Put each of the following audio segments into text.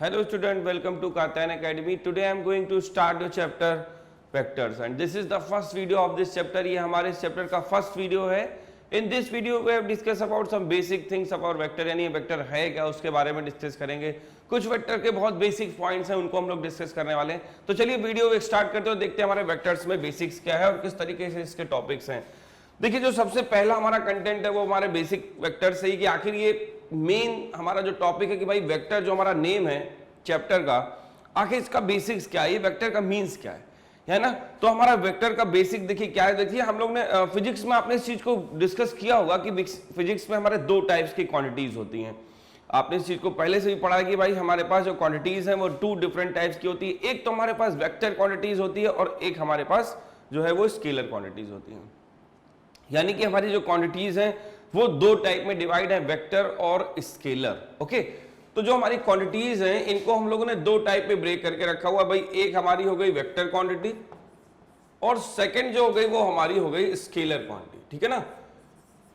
Hello student, welcome to Kartan Academy. Today I am going to start your chapter vectors and this is the first video of this chapter. ये हमारे इस chapter का first video है. In this video we have discussed about some basic things about vector, यानी vector है क्या उसके बारे में डिस्कस करेंगे. कुछ वेक्टर के बहुत बेसिक पॉइंट्स हैं उनको हम लोग डिस्कस करने वाले हैं. तो चलिए वीडियो स्टार्ट करते हो, देखते हैं हमारे वेक्टर्स में बेसिक्स क्या है और किस तरीके से इसके टॉपिक्स हैं. देखिए जो सबसे पहला हमारा कंटेंट है वो हमारे बेसिक वेक्टर से ही कि आखिर ये मेन हमारा जो टॉपिक है कि भाई वेक्टर जो हमारा नेम है चैप्टर का, आखिर इसका बेसिक्स क्या है, ये वेक्टर का मीन्स क्या है ना. तो हमारा वेक्टर का बेसिक देखिए क्या है. देखिए हम लोग ने फिजिक्स में आपने इस चीज को डिस्कस किया होगा कि फिजिक्स में हमारे दो टाइप्स की क्वांटिटीज होती हैं. आपने इस चीज को पहले से भी पढ़ा है कि भाई हमारे पास जो क्वांटिटीज हैं वो टू डिफरेंट टाइप्स की होती है. एक तो हमारे पास वेक्टर क्वांटिटीज होती है और एक हमारे पास जो है वो स्केलर क्वांटिटीज होती हैं. यानी कि हमारी जो क्वांटिटीज हैं वो दो टाइप में डिवाइड है, वेक्टर और स्केलर. ओके, तो जो हमारी क्वांटिटीज हैं इनको हम लोगों ने दो टाइप में ब्रेक करके रखा हुआ. भाई एक हमारी हो गई वेक्टर क्वांटिटी और सेकंड जो हो गई वो हमारी हो गई स्केलर क्वांटिटी. ठीक है ना.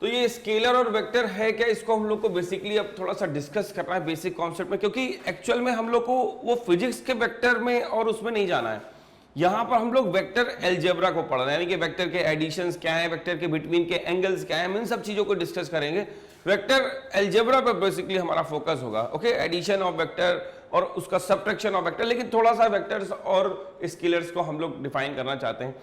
तो ये स्केलर और वेक्टर है क्या, इसको हम लोग को बेसिकली अब थोड़ा सा डिस्कस करना है बेसिक कॉन्सेप्ट में, क्योंकि एक्चुअल में हम लोग को वो फिजिक्स के वेक्टर में और उसमें नहीं जाना है. यहां पर हम लोग वेक्टर अलजेब्रा को पढ़ रहे हैं, यानी कि वेक्टर के एडिशंस क्या है, वेक्टर के बिटवीन के एंगल्स क्या है, इन सब चीजों को डिस्कस करेंगे. वेक्टर अलजेब्रा पर बेसिकली हमारा फोकस होगा. ओके, एडिशन ऑफ वेक्टर और उसका सब्ट्रैक्शन ऑफ वेक्टर, लेकिन थोड़ा सा वेक्टर्स और स्केलर्स को हम लोग डिफाइन करना चाहते हैं.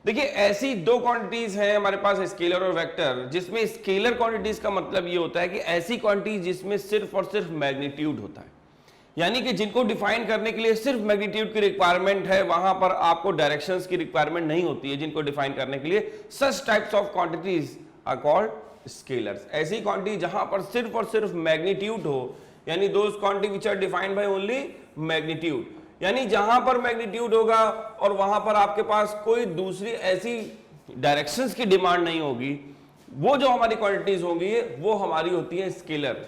देखिए ऐसी दो क्वांटिटीज हैं हमारे पास स्केलर और वेक्टर, जिसमें स्केलर क्वांटिटीज का मतलब ये होता है कि ऐसी क्वांटिटीज जिसमें सिर्फ और सिर्फ मैग्नीट्यूड होता है, यानी कि जिनको डिफाइन करने के लिए सिर्फ मैग्नीट्यूड की रिक्वायरमेंट है, वहां पर आपको डायरेक्शंस की रिक्वायरमेंट नहीं होती है. जिनको डिफाइन करने के लिए such types of quantities are called scalars. ऐसी क्वांटिटी जहां पर सिर्फ और सिर्फ मैग्नीट्यूड हो, यानी those quantity which are defined by only magnitude, यानी जहां पर मैग्नीट्यूड होगा और वहां पर आपके पास कोई दूसरी ऐसी डायरेक्शंस की डिमांड नहीं होगी, वो जो हमारी क्वांटिटीज होंगी वो हमारी होती है स्केलर.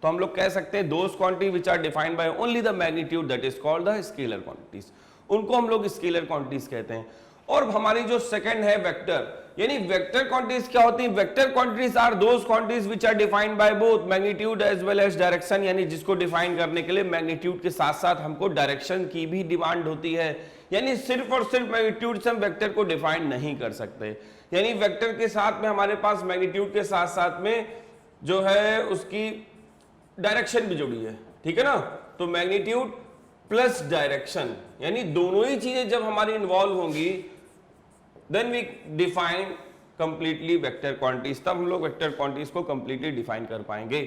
तो हम लोग कह सकते हैं those quantity which are defined by only the magnitude that is called the scalar quantities, उनको हम लोग स्केलर क्वांटिटीज कहते हैं. और हमारी जो सेकंड है वेक्टर, यानी वेक्टर क्वांटिटीज क्या होती है. Vector quantities are those quantities which are defined by both magnitude as well as direction, यानी जिसको डिफाइन करने के लिए मैग्नीट्यूड के साथ साथ हमको डायरेक्शन की भी डिमांड होती है. यानी सिर्फ और सिर्फ मैग्नीट्यूड से हम वेक्टर को डिफाइन नहीं कर सकते, यानी वेक्टर के साथ में हमारे पास मैग्नीट्यूड के साथ साथ में जो है उसकी डायरेक्शन भी जुड़ी है. ठीक है ना. तो मैग्नीट्यूड प्लस डायरेक्शन, यानी दोनों ही चीजें जब हमारी इन्वॉल्व होंगी then we define completely vector quantities, तब हम लोग वेक्टर क्वांटिटीज को कंप्लीटली डिफाइन कर पाएंगे.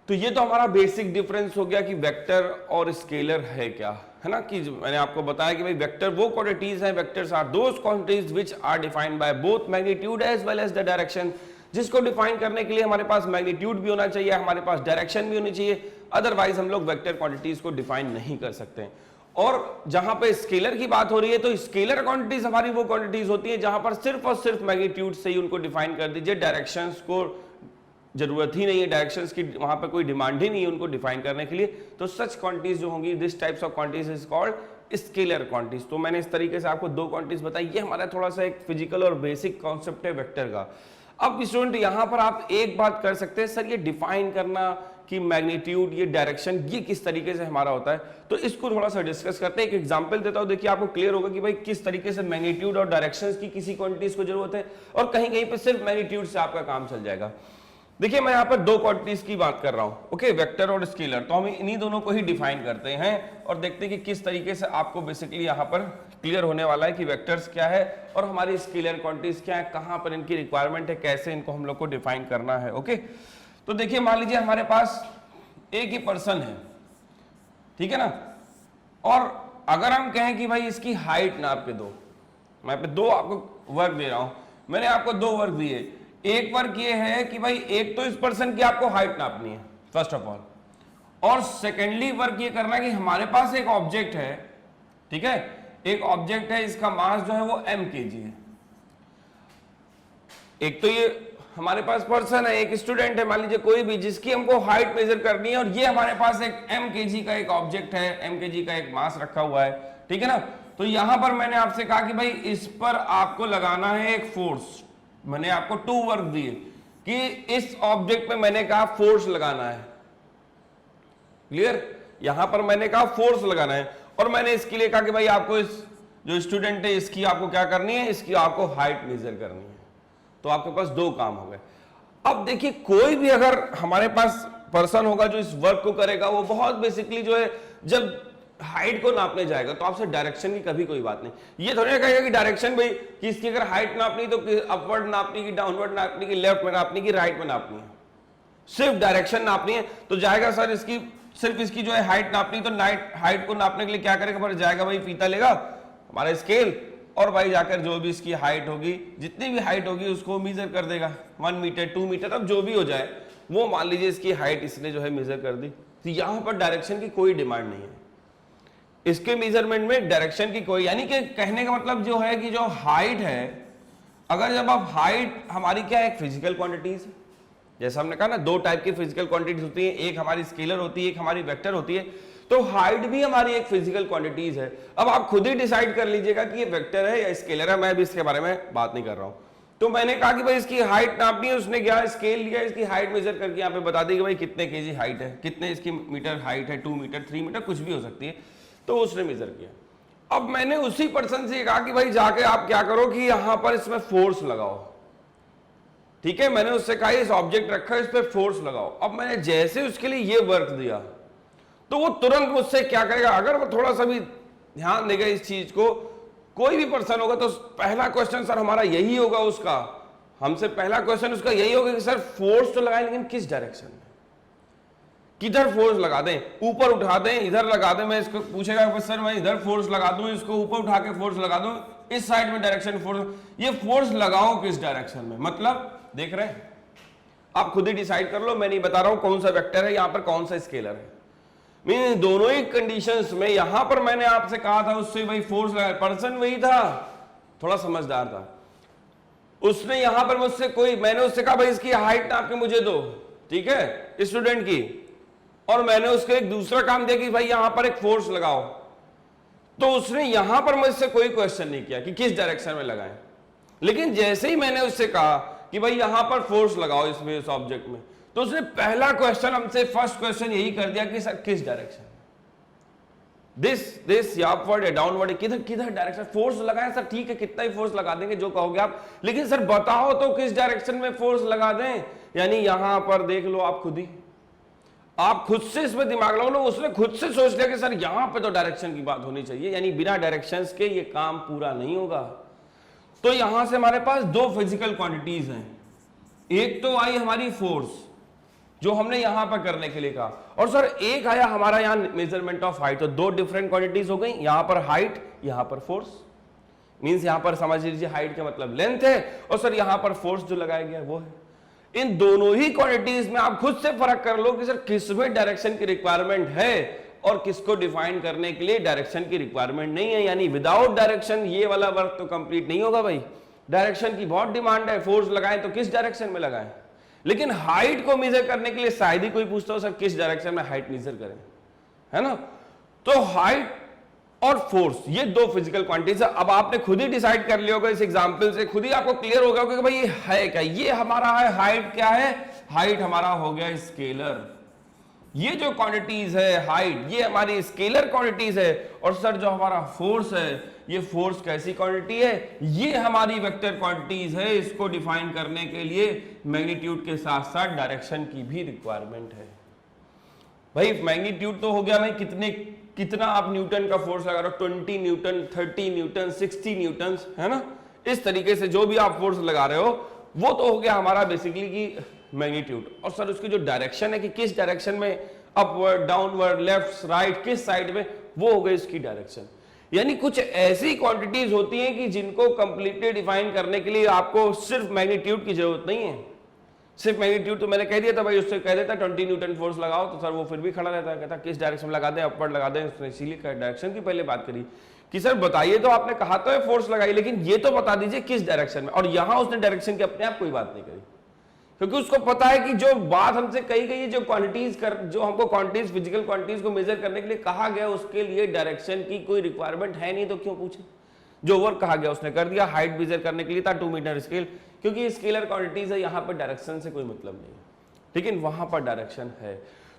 तो ये तो हमारा बेसिक डिफरेंस हो गया कि वेक्टर और स्केलर है क्या, है ना. कि मैंने आपको बताया कि भाई वेक्टर वो क्वांटिटीज हैं, vectors are those quantities which are defined by both magnitude as well as the direction, जिसको डिफाइन करने के लिए हमारे पास मैग्नीट्यूड भी होना चाहिए, हमारे पास डायरेक्शन भी होनी चाहिए, अदरवाइज हम लोग वेक्टर क्वांटिटीज को डिफाइन नहीं कर सकते. और जहां पे स्केलर की बात हो रही है तो स्केलर क्वांटिटीज हमारी वो क्वांटिटीज होती है जहां पर सिर्फ और सिर्फ मैग्नीट्यूड से ही उनको डिफाइन कर दीजिए, डायरेक्शंस को जरूरत ही नहीं है, डायरेक्शंस की वहां पर कोई डिमांड ही नहीं है उनको डिफाइन करने के लिए. तो सच क्वांटिटीज जो होंगी, this types of quantities is called scalar quantities. तो मैंने इस तरीके से आपको दो क्वांटिटीज बताई. ये हमारा थोड़ा सा एक फिजिकल और बेसिक कॉन्सेप्ट है वेक्टर का. अब स्टूडेंट यहां पर आप एक बात कर सकते हैं, सर ये डिफाइन करना कि मैग्नीट्यूड, ये डायरेक्शन, ये किस तरीके से हमारा होता है, तो इसको थोड़ा सा डिस्कस करते हैं. एक एग्जांपल देता हूं, देखिए आपको क्लियर होगा कि भाई किस तरीके से मैग्नीट्यूड और डायरेक्शंस की किसी क्वांटिटीज को जरूरत है और कहीं कहीं पे सिर्फ मैग्नीट्यूड से आपका काम चल जाएगा. देखिए मैं यहाँ पर दो क्वांटिटीज की बात कर रहा हूं, ओके, वेक्टर और स्केलर. तो हम इन्हीं दोनों को ही डिफाइन करते हैं और देखते हैं कि किस तरीके से आपको बेसिकली यहाँ पर क्लियर होने वाला है कि वेक्टर्स क्या है और हमारी स्केलर क्वांटिटीज क्या है, कहां पर इनकी रिक्वायरमेंट है, कैसे इनको हम लोग को डिफाइन करना है. ओके, तो देखिए मान लीजिए हमारे पास एक ही पर्सन है, ठीक है ना, और अगर हम कहें कि भाई इसकी हाइट नाप के दो, मैं पे दो आपको वर्क दे रहा हूं, मैंने आपको दो वर्क दिए. एक वर्क ये है कि भाई एक तो इस पर्सन की आपको हाइट नापनी है फर्स्ट ऑफ ऑल, और सेकेंडली वर्क ये करना है कि हमारे पास एक ऑब्जेक्ट है, ठीक है, एक ऑब्जेक्ट है, इसका मास जो है वो m kg है. एक तो ये हमारे पास पर्सन है, एक स्टूडेंट है मान लीजिए कोई भी, जिसकी हमको हाइट मेजर करनी है, और ये हमारे पास एक m kg का एक ऑब्जेक्ट है, m kg का एक मास रखा हुआ है. ठीक है ना. तो यहां पर मैंने आपसे कहा कि भाई इस पर आपको लगाना है एक फोर्स. मैंने आपको टू वर्क दिए कि इस ऑब्जेक्ट पे मैंने कहा फोर्स लगाना है. क्लियर. यहां पर मैंने कहा फोर्स लगाना है, और मैंने इसके लिए कहा कि भाई आपको इस जो स्टूडेंट है इसकी आपको क्या करनी है, इसकी आपको हाइट मेजर करनी है। तो आपके पास दो काम हो गए। अब देखिए कोई भी अगर हमारे पास पर्सन होगा जो इस वर्क को करेगा, वो बहुत बेसिकली जो है जब हाइट को नापने जाएगा तो आपसे डायरेक्शन की कभी कोई बात नहीं। ये थोड़ी ना कहेगा कि डायरेक्शन भाई कि इसकी अगर हाइट नापनी तो अपवर्ड नापनी की, डाउनवर्ड नापनी की, लेफ्ट में नापनी की, राइट में नापनी है, सिर्फ डायरेक्शन नापनी है। तो जाएगा सर इसकी सिर्फ इसकी जो है हाइट नापनी, तो हाइट को नापने के लिए क्या करेगा, जाएगा भाई फीता लेगा हमारा स्केल, और भाई जाकर जो भी इसकी हाइट होगी, जितनी भी हाइट होगी उसको मेजर कर देगा, 1 मीटर 2 मीटर, अब जो भी हो जाए वो मान लीजिए इसकी हाइट इसने जो है मेजर कर दी। तो यहां पर डायरेक्शन की कोई डिमांड नहीं है, इसके मेजरमेंट में डायरेक्शन की कोई, यानी कि कहने का मतलब जो है कि जो हाइट है, अगर जब आप हाइट हमारी क्या है, एक फिजिकल क्वांटिटीज है, जैसा हमने कहा ना दो टाइप की फिजिकल क्वांटिटीज होती है, एक हमारी स्केलर होती है, एक हमारी वेक्टर होती है, तो हाइट भी हमारी एक फिजिकल क्वांटिटीज है। अब आप खुद ही डिसाइड कर लीजिएगा कि ये वेक्टर है या स्केलर है, मैं भी इसके बारे में बात नहीं कर रहा हूं। तो मैंने कहा कि भाई इसकी हाइट नापनी है, उसने क्या स्केल लिया, इसकी हाइट मेजर करके यहाँ पे बता दी कि भाई कितने केजी हाइट है, कितने इसकी मीटर हाइट है, 2 मीटर 3 मीटर कुछ भी हो सकती है, तो उसने मेजर किया। अब मैंने उसी पर्सन से कहा कि भाई जाके आप क्या करो कि यहां पर इसमें फोर्स लगाओ, ठीक है, मैंने उससे कहा इस ऑब्जेक्ट रखा है इस पे फोर्स लगाओ। अब मैंने जैसे उसके लिए ये वर्क दिया तो वो तुरंत मुझसे क्या करेगा, अगर वो थोड़ा सा भी ध्यान देगा इस चीज को, कोई भी पर्सन होगा तो पहला क्वेश्चन सर हमारा यही होगा, उसका हमसे पहला क्वेश्चन उसका यही होगा कि सर फोर्स तो लगाए लेकिन किस डायरेक्शन में, किधर फोर्स लगा दें, ऊपर उठा दें, इधर लगा दें। मैं इसको पूछेगा सर मैं इधर फोर्स लगा दूं, इसको ऊपर उठा के फोर्स लगा दूं, इस साइड में डायरेक्शन फोर्स, ये फोर्स लगाओ किस डायरेक्शन में, मतलब देख रहे हैं आप खुद ही डिसाइड कर लो, मैं नहीं बता रहा हूं कौन सा वेक्टर है यहां पर कौन सा स्केलर है। मीन दोनों ही कंडीशंस में यहां पर मैंने आपसे कहा था उससे भाई फोर्स लगा, पर्सन वही था, थोड़ा समझदार था, उसने यहां पर मुझसे मैंने उससे कहा भाई इसकी हाइट नाप के मुझे दो, ठीक है, स्टूडेंट की, और मैंने उसको एक दूसरा काम दिया कि भाई यहां पर एक फोर्स लगाओ, तो उसने यहां पर मुझसे कोई क्वेश्चन नहीं किया कि किस डायरेक्शन में लगाएं। लेकिन जैसे ही मैंने उससे कहा कि भाई यहां पर फोर्स लगाओ इसमें इस ऑब्जेक्ट में, तो उसने पहला क्वेश्चन हमसे फर्स्ट क्वेश्चन यही कर दिया कि सर किस डायरेक्शन, दिस या अपवर्ड या डाउनवर्ड, किधर किधर डायरेक्शन, फोर्स लगाएं सर, ठीक है कितना ही फोर्स लगा देंगे जो कहोगे आप, लेकिन सर बताओ तो किस डायरेक्शन में फोर्स लगा दें। यानी यहां पर देख लो आप खुद ही, आप खुद से इसमें दिमाग लगाओ ना, उसने खुद से सोच लिया कि सर यहां पे तो डायरेक्शन की बात होनी चाहिए, यानी बिना डायरेक्शंस के ये काम पूरा नहीं होगा। तो यहां से हमारे पास दो फिजिकल क्वांटिटीज हैं, एक तो आई हमारी फोर्स जो हमने यहां पर करने के लिए कहा, और सर एक आया हमारा यहां मेजरमेंट ऑफ हाइट, तो दो डिफरेंट क्वांटिटीज हो गई, यहां पर हाइट यहां पर फोर्स, मींस यहां पर समझ लीजिए हाइट का मतलब लेंथ है, और सर यहां पर फोर्स जो लगाया गया वो है। इन दोनों ही क्वांटिटीज में आप खुद से फर्क कर लो कि सर किसमें डायरेक्शन की रिक्वायरमेंट है और किसको डिफाइन करने के लिए डायरेक्शन की रिक्वायरमेंट नहीं है। यानी विदाउट डायरेक्शन ये वाला वर्क तो कंप्लीट नहीं होगा भाई, डायरेक्शन की बहुत डिमांड है, फोर्स लगाएं तो किस डायरेक्शन में लगाएं, लेकिन हाइट को मेजर करने के लिए शायद ही कोई पूछता हो सर किस डायरेक्शन में हाइट मेजर करें, है ना। तो हाइट और फोर्स ये दो फिजिकल क्वांटिटीज है। अब आपने खुद ही डिसाइड कर लिया होगा इस एग्जांपल से, खुद ही आपको क्लियर होगा कि भाई ये है क्या, ये हमारा है हाइट, क्या है हाइट हमारा हो गया स्केलर, ये जो क्वांटिटीज है हाइट ये हमारी स्केलर क्वांटिटीज है, और सर जो हमारा फोर्स है ये फोर्स कैसी क्वांटिटी है, ये हमारी वेक्टर क्वांटिटीज है, इसको डिफाइन करने के लिए मैग्नीट्यूड के साथ साथ डायरेक्शन की भी रिक्वायरमेंट है। भाई मैग्नीट्यूड तो हो गया भाई कितना आप न्यूटन का फोर्स लगा रहे हो, 20 न्यूटन 30 न्यूटन 60 न्यूटन, है ना, इस तरीके से जो भी आप फोर्स लगा रहे हो वो तो हो गया हमारा बेसिकली की मैग्नीट्यूड। और सर उसकी जो डायरेक्शन है कि किस डायरेक्शन में, अपवर्ड डाउनवर्ड लेफ्ट राइट किस साइड में, वो हो गई इसकी डायरेक्शन। यानी कुछ ऐसी क्वांटिटीज होती हैं कि जिनको कंप्लीटली डिफाइन करने के लिए आपको सिर्फ मैग्नीट्यूड की जरूरत नहीं है। सिर्फ मैग्नीट्यूड तो मैंने कह दिया था भाई, उससे कह देता 20 न्यूटन फोर्स लगाओ तो सर वो फिर भी खड़ा रहता है, कहता किस डायरेक्शन में लगा दें, अपवर्ड लगा दें, उसने इसीलिए डायरेक्शन की पहले बात करी कि सर बताइए तो आपने कहा तो है फोर्स लगाई, लेकिन ये तो बता दीजिए किस डायरेक्शन में। और यहां उसने डायरेक्शन की अपने आप कोई बात नहीं करी, क्योंकि उसको पता है कि जो बात हमसे कही गई है, जो क्वांटिटीज जो हमको क्वांटिटीज फिजिकल क्वांटिटीज को मेजर करने के लिए कहा गया, उसके लिए डायरेक्शन की कोई रिक्वायरमेंट है नहीं, तो क्यों पूछे। जो वर्क कहा गया उसने कर दिया, हाइट मेजर करने के लिए था 2 मीटर स्केल, क्योंकि स्केलर क्वांटिटीज है, यहां पर डायरेक्शन से कोई मतलब नहीं है, लेकिन वहां पर डायरेक्शन है।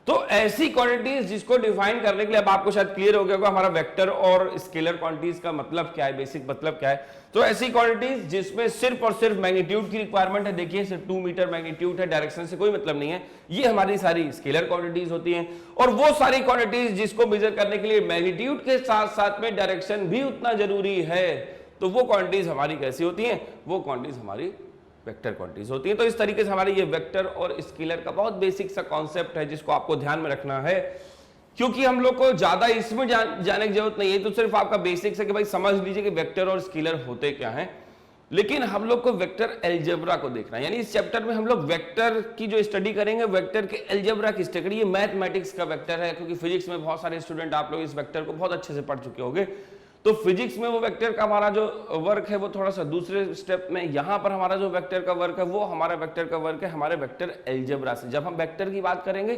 तो ऐसी क्वांटिटीज जिसको डिफाइन करने के लिए अब आपको शायद क्लियर हो गया होगा हमारा वेक्टर और स्केलर क्वांटिटीज का मतलब क्या है, बेसिक मतलब क्या है। तो ऐसी क्वांटिटीज जिसमें सिर्फ और सिर्फ मैग्नीट्यूड की रिक्वायरमेंट है, देखिए सिर्फ 2 मीटर मैग्नीट्यूड है, डायरेक्शन से कोई मतलब नहीं है, ये हमारी सारी स्केलर क्वांटिटीज होती हैं। और वो सारी क्वांटिटीज जिसको मेजर करने के लिए मैग्नीट्यूड के साथ साथ में डायरेक्शन भी उतना जरूरी है, तो वो क्वांटिटीज हमारी कैसी होती हैं, वो क्वांटिटीज हमारी वेक्टर क्वांटिटीज होती है। तो इस तरीके से हमारे ये वेक्टर और स्केलर का बहुत बेसिक सा कॉन्सेप्ट है जिसको आपको ध्यान में रखना है, क्योंकि हम लोग को ज्यादा इसमें जाने की जरूरत नहीं है। तो सिर्फ आपका बेसिक्स है कि भाई समझ लीजिए कि वेक्टर और स्केलर होते क्या हैं, लेकिन हम लोग को वेक्टर अलजेब्रा को देखना है। यानी इस चैप्टर में हम लोग वेक्टर की जो स्टडी करेंगे, वेक्टर के अलजेब्रा की स्टडी, ये मैथमेटिक्स का वेक्टर है, क्योंकि फिजिक्स में बहुत सारे स्टूडेंट आप लोग इस वेक्टर को बहुत अच्छे से पढ़ चुके होंगे। तो फिजिक्स में वो वेक्टर का हमारा जो वर्क है वो थोड़ा सा दूसरे स्टेप में, यहाँ पर हमारा जो वेक्टर का वर्क है वो हमारा वेक्टर का वर्क है हमारे वेक्टर अलजेब्रा से। जब हम वेक्टर की बात करेंगे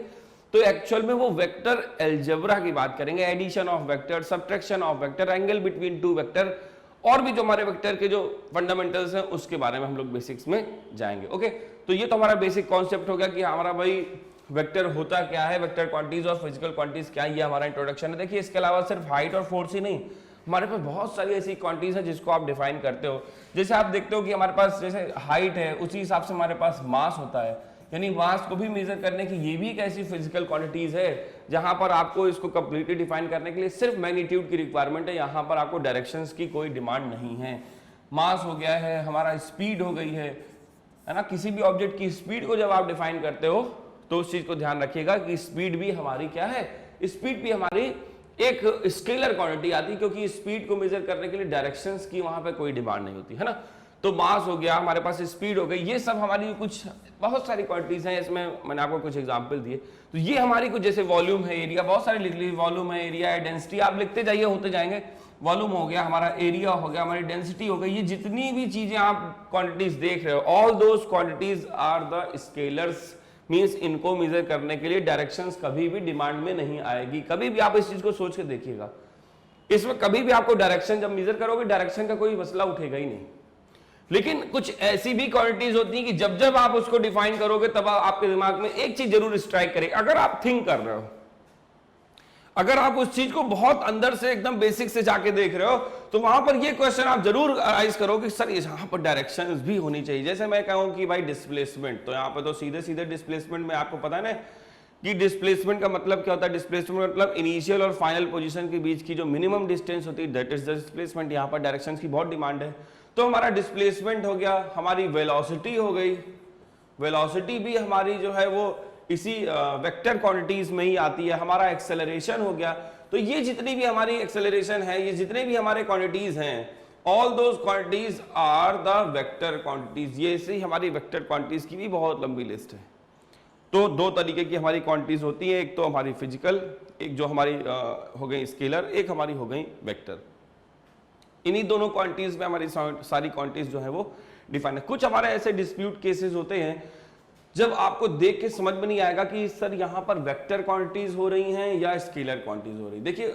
तो एक्चुअल में वो वेक्टर अलजेब्रा की बात करेंगे, addition of vector, subtraction of vector, angle between two vector, और भी जो हमारे वेक्टर के जो फंडामेंटल्स हैं उसके बारे में हम लोग बेसिक्स में जाएंगे। ओके, तो ये तो हमारा बेसिक कॉन्सेप्ट हो गया कि हमारा भाई वेक्टर होता क्या है, वेक्टर क्वांटिटीज और फिजिकल क्वांटिटीज क्या है, ये हमारा इंट्रोडक्शन है। देखिए इसके अलावा सिर्फ हाइट और फोर्स ही नहीं, हमारे पास बहुत सारी ऐसी क्वांटिटीज है जिसको आप डिफाइन करते हो। जैसे आप देखते हो कि हमारे पास जैसे हाइट है, उसी हिसाब से हमारे पास मास होता है, यानी मास को भी मेजर करने की ये भी एक ऐसी फिजिकल क्वांटिटीज है जहां पर आपको इसको कंप्लीटली डिफाइन करने के लिए सिर्फ मैग्नीट्यूड की रिक्वायरमेंट है, यहाँ पर आपको डायरेक्शंस की कोई डिमांड नहीं है। मास हो गया है, हमारा स्पीड हो गई है ना, किसी भी ऑब्जेक्ट की स्पीड को जब आप डिफाइन करते हो तो उस चीज को ध्यान रखिएगा कि स्पीड भी हमारी क्या है, स्पीड भी हमारी एक स्केलर क्वांटिटी आती है, क्योंकि स्पीड को मेजर करने के लिए डायरेक्शंस की वहां पे कोई डिमांड नहीं होती है ना। तो मास हो गया, हमारे पास स्पीड हो गई, ये सब हमारी कुछ बहुत सारी क्वांटिटीज हैं, इसमें मैंने आपको कुछ एग्जांपल दिए। तो ये हमारी कुछ जैसे वॉल्यूम है, एरिया, बहुत सारे लिख लीजिए, वॉल्यूम है, एरिया है, डेंसिटी, आप लिखते जाइए होते जाएंगे। वॉल्यूम हो गया, हमारा एरिया हो गया, हमारी डेंसिटी हो गई, ये जितनी भी चीजें आप क्वांटिटीज देख रहे हो, all those quantities are the scalars, means इनको मेजर करने के लिए डायरेक्शंस कभी भी डिमांड में नहीं आएगी। कभी भी आप इस चीज को सोच के देखिएगा, इसमें कभी भी आपको डायरेक्शन जब मेजर करोगे डायरेक्शन का कोई मसला उठेगा ही नहीं। लेकिन कुछ ऐसी भी क्वांटिटीज होती हैं कि जब जब आप उसको डिफाइन करोगे तब आपके दिमाग में एक चीज जरूर स्ट्राइक करेगी। अगर आप थिंक कर रहे हो, अगर आप उस चीज को बहुत अंदर से एकदम बेसिक से जाके देख रहे हो, तो वहां पर ये क्वेश्चन आप जरूर राइज करो कि सर यहाँ पर डायरेक्शंस भी होनी चाहिए। जैसे मैं कहूं कि भाई डिस्प्लेसमेंट, तो यहाँ पर तो सीधे सीधे डिस्प्लेसमेंट में आपको पता है ना कि डिस्प्लेसमेंट का मतलब क्या होता है। डिस्प्लेसमेंट मतलब इनिशियल और फाइनल पोजीशन के बीच की जो मिनिमम डिस्टेंस होती है, दैट इज द डिस्प्लेसमेंट। यहाँ पर डायरेक्शंस की बहुत डिमांड है, तो हमारा डिस्प्लेसमेंट हो गया, हमारी वेलोसिटी हो गई, वेलोसिटी भी हमारी जो है वो इसी वेक्टर क्वांटिटीज में ही आती है। हमारा एक्सेलरेशन हो गया, तो ये जितनी भी हमारी एक्सेलरेशन है, ये जितने भी हमारे क्वांटिटीज हैं, all those quantities are the vector quantities. ये ऐसे ही हमारी वेक्टर क्वांटिटीज की भी बहुत लंबी लिस्ट है। तो दो तरीके की हमारी क्वांटिटीज होती है, एक तो हमारी फिजिकल, एक जो हमारी हो गई स्केलर, एक हमारी हो गई वेक्टर। इन्हीं दोनों क्वांटिटीज में हमारी सारी क्वांटिटीज जो है वो डिफाइन है। कुछ हमारे ऐसे डिस्प्यूट केसेस होते हैं जब आपको देख के समझ में नहीं आएगा कि सर यहाँ पर वेक्टर क्वांटिटीज हो रही हैं या स्केलर क्वांटिटीज हो रही। देखिए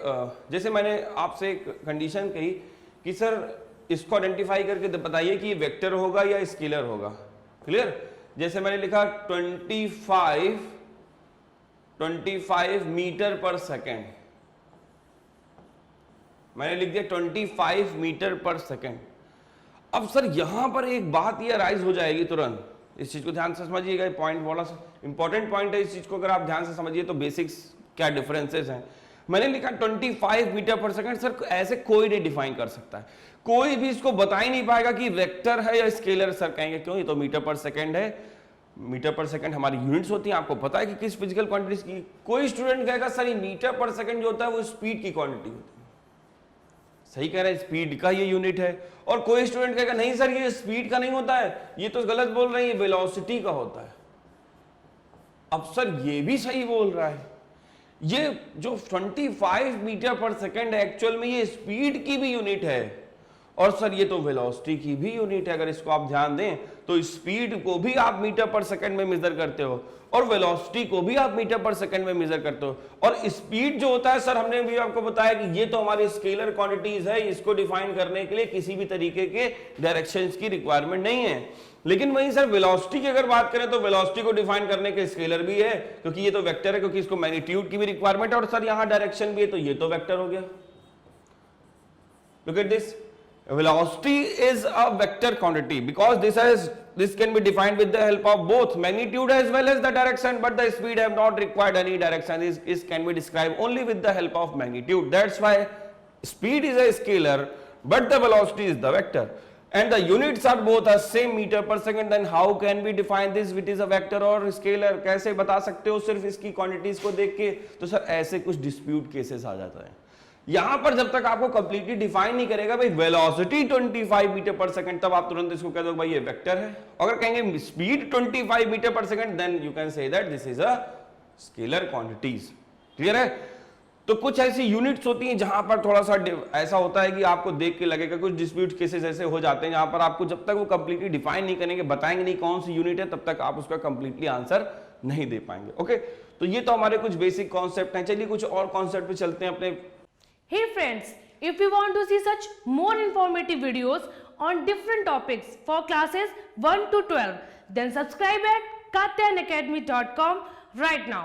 जैसे मैंने आपसे एक कंडीशन कही कि सर इसको आइडेंटिफाई करके बताइए कि ये वेक्टर होगा या स्केलर होगा। क्लियर? जैसे मैंने लिखा 25 मीटर पर सेकेंड, मैंने लिख दिया 25 मीटर पर सेकेंड। अब सर यहां पर एक बात ये राइज हो जाएगी तुरंत, इस चीज को ध्यान से समझिएगा, पॉइंट बड़ा इंपॉर्टेंट पॉइंट है। इस चीज को अगर आप ध्यान से समझिए तो बेसिक्स क्या डिफरेंसेस हैं। मैंने लिखा 25 मीटर पर सेकंड, सर ऐसे कोई नहीं डिफाइन कर सकता है, कोई भी इसको बता ही नहीं पाएगा कि वेक्टर है या स्केलर। सर कहेंगे क्यों, ये तो मीटर पर सेकंड है, मीटर पर सेकंड हमारी यूनिट्स होती हैं, आपको पता है कि किस फिजिकल क्वांटिटीज की। कोई स्टूडेंट कहेगा सर ये मीटर पर सेकंड जो होता है वो स्पीड की क्वांटिटी होती है। सही कह रहे हैं, स्पीड का ये यूनिट है। और कोई स्टूडेंट कहेगा नहीं सर ये स्पीड का नहीं होता है, ये तो गलत बोल रहे हैं, ये वेलोसिटी का होता है। अब सर ये भी सही बोल रहा है, ये जो 25 मीटर पर सेकंड है एक्चुअल में ये स्पीड की भी यूनिट है, और सर ये तो वेलोसिटी की भी यूनिट है। अगर इसको आप ध्यान दें तो स्पीड को भी आप मीटर पर सेकंड में मेजर करते हो और वेलोसिटी को भी आप मीटर पर सेकंड में मेजर करते हो। और स्पीड जो होता है सर हमने भी आपको बताया कि ये तो हमारी स्केलर क्वांटिटीज है, इसको डिफाइन करने के लिए किसी भी तरीके के डायरेक्शंस की रिक्वायरमेंट नहीं है। लेकिन वहीं सर वेलोसिटी की अगर बात करें तो वेलोसिटी को डिफाइन करने के स्केलर भी है, क्योंकि ये तो वेक्टर है, क्योंकि इसको मैग्नीट्यूड की भी रिक्वायरमेंट है, और सर यहां डायरेक्शन भी है, तो ये तो वेक्टर हो गया। Look at this, velocity is a vector quantity because this can be defined with the help of both magnitude as well as the direction, but the speed have not required any direction, is can be described only with the help of magnitude. That's why speed is a scalar but the velocity is the vector, and the units are both a same meter per second. Then how can we define this, which is a vector or scalar? कैसे बता सकते हो सिर्फ इसकी quantities को देख के? तो सर ऐसे कुछ डिस्प्यूट केसेस आ जाता है। यहां पर जब तक आपको कंप्लीटली डिफाइन नहीं करेगा भाई वेलोसिटी 25 मीटर पर सेकंड, तब आप तुरंत इसको कह दो भाई ये वेक्टर है। अगर कहेंगे speed 25 metre per second, then you can say that this is a scalar quantities. Clear है? तो कुछ ऐसी यूनिट्स होती हैं जहां पर थोड़ा सा ऐसा होता है कि आपको देख के लगेगा, कुछ डिस्प्यूट केसेस ऐसे हो जाते हैं जहां पर आपको जब तक वो कंप्लीटली डिफाइन नहीं करेंगे, बताएंगे नहीं कौन सी यूनिट है, तब तक आप उसका कंप्लीटली आंसर नहीं दे पाएंगे। ओके, तो ये तो हमारे कुछ बेसिक कॉन्सेप्ट हैं। चलिए कुछ और कॉन्सेप्ट पे चलते हैं अपने। Hey friends, if you want to see such more informative videos on different topics for classes 1 to 12, then subscribe at katyanacademy.com right now.